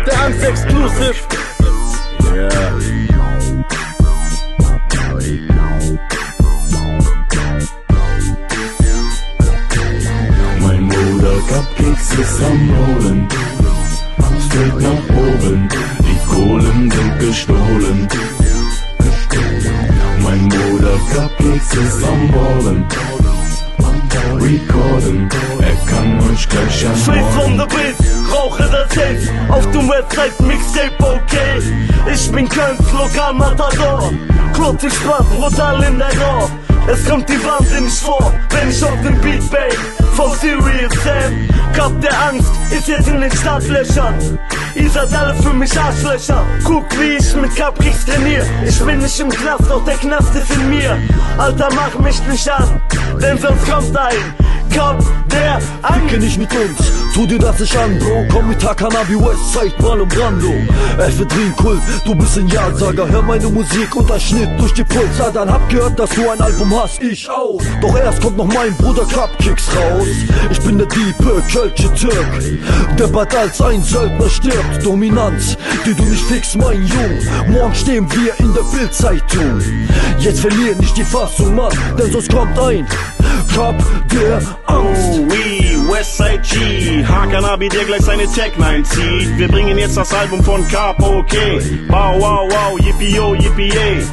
der Angst exclusive. Yeah. Mein Bruder Cupcakes ist am Rollen, straight nach oben, die Kohlen sind gestohlen. Mein Bruder Cupcakes ist am Ballen, recorden, er kann euch gleich ermorden. Straight from the Biz, rauche das Haze, auf dem Website Mixtape, okay. Ich bin Kölns Lokalmatador, klotzig Spaß, brutal in der Rohr. Es kommt die wahnsinnig vor, wenn ich auf dem Beat bang. Vom Serious Sam, Cup der Angst, ist jetzt in den Startlöchern. Ihr seid alle für mich Arschlöcher. Guck, wie ich mit Cupcakes trainier. Ich bin nicht im Knast, doch der Knast ist in mir. Alter, mach mich nicht an, denn sonst kommt ein Cup der Angst. Dicke nicht mit uns, tu dir das nicht an, Bro. Komm mit Takanabi, Westside, Marlon Brando. Ephedrin Kult, du bist ein Ja-Sager. Hör meine Musik und ein Schnitt durch die Pulsadern. Hab gehört, dass du ein Album hast, ich auch. Doch erst kommt noch mein Bruder Cupcakes raus. Ich bin der diepe, kölsche Türk, der bald als ein Söldner stirbt. Dominanz, die du nicht fix, mein Jung. Morgen stehen wir in der Bildzeitung. Jetzt verlier nicht die Fassung, Mann, denn sonst kommt ein Cup der Angst. Westside G, Hakanabi, der gleich seine Tagline zieht. Wir bringen jetzt das Album von Cup, okay. Wow, wow, wow, yippie-yo, yippie-yay.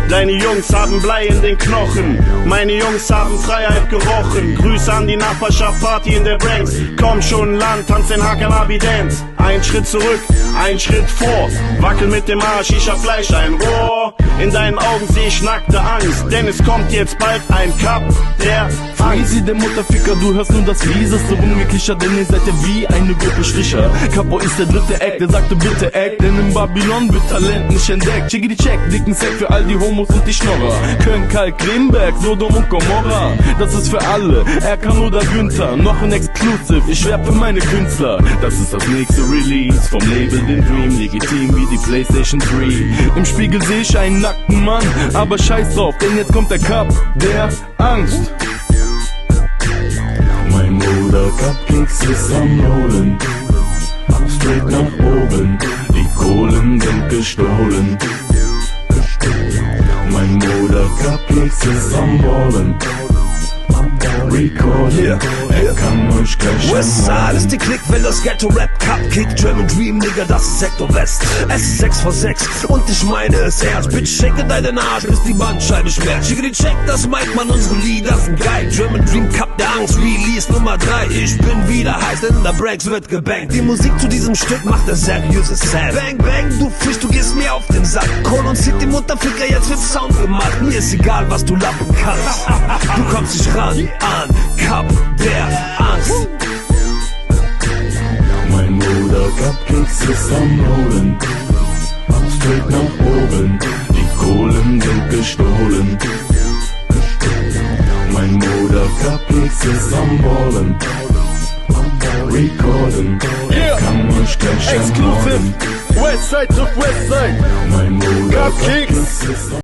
Deine Jungs haben Blei in den Knochen, meine Jungs haben Freiheit gerochen. Grüße an die Nachbarschaft, Party in der Bronx. Komm schon Land, tanz den Hakanabi Dance. Ein Schritt zurück, ein Schritt vor. Wackel mit dem Arsch, ich hab Fleisch, ein Rohr. In deinen Augen seh ich nackte Angst, denn es kommt jetzt bald ein Cup der Angst. Freezy, der Mutterficker, du hörst nur das mieseste Rumgekicher, denn ihr seid ja wie eine Gruppe Stricher. Capo ist der dritte Act, der sagte bitte Act, denn in Babylon wird Talent nicht entdeckt. Chiggy die Check, dicken Sack für all die Homos und die Schnorrer. Köln, Kalk, Greenberg, Sodom und Gomorra. Das ist für alle, Erkan oder Günther. Noch ein Exclusive, ich werb für meine Künstler. Das ist das nächste Release vom Label den Dream, legitim wie die PlayStation 3. Im Spiegel seh ich einen nackten Mann, aber scheiß drauf, denn jetzt kommt der Cup der Angst. Mein Bruder Cupcakes ist am Rollen, straight nach oben, die Kohlen sind gestohlen. Mein Bruder Cupcakes ist am Ballen, recorden, er kann euch gleich Westside ist die Klickwelle, das Ghetto-Rap, Cupcake, German Dream, Nigga, das ist Sektor West. Es ist 6 vor 6 und ich meine es ernst. Bitch, checke deinen Arsch, bis die Bandscheibe schmerzt. Schickeri, check, das meint man, unsere Lieder sind geil. German Dream, Cup der Angst, Release Nummer 3. Ich bin wieder heiß, denn in der Breaks wird gebankt. Die Musik zu diesem Stück macht der seriöse Sam. Bang, bang, du Fisch, du gehst mir auf den Sack. Kohl und City, Mutterficker, jetzt wird Sound gemacht. Mir ist egal, was du lappen kannst. Du kommst nicht ran an Cup der Angst. Mein Bruder Cupcakes ist am Rollen, straight nach oben, die Kohlen sind gestohlen. Mein Bruder Cupcakes ist am Ballen, recorden, er kann euch gleich Exclusive, ermorden. Westside to Westside. Mein Bruder Cupcakes. Cupcakes ist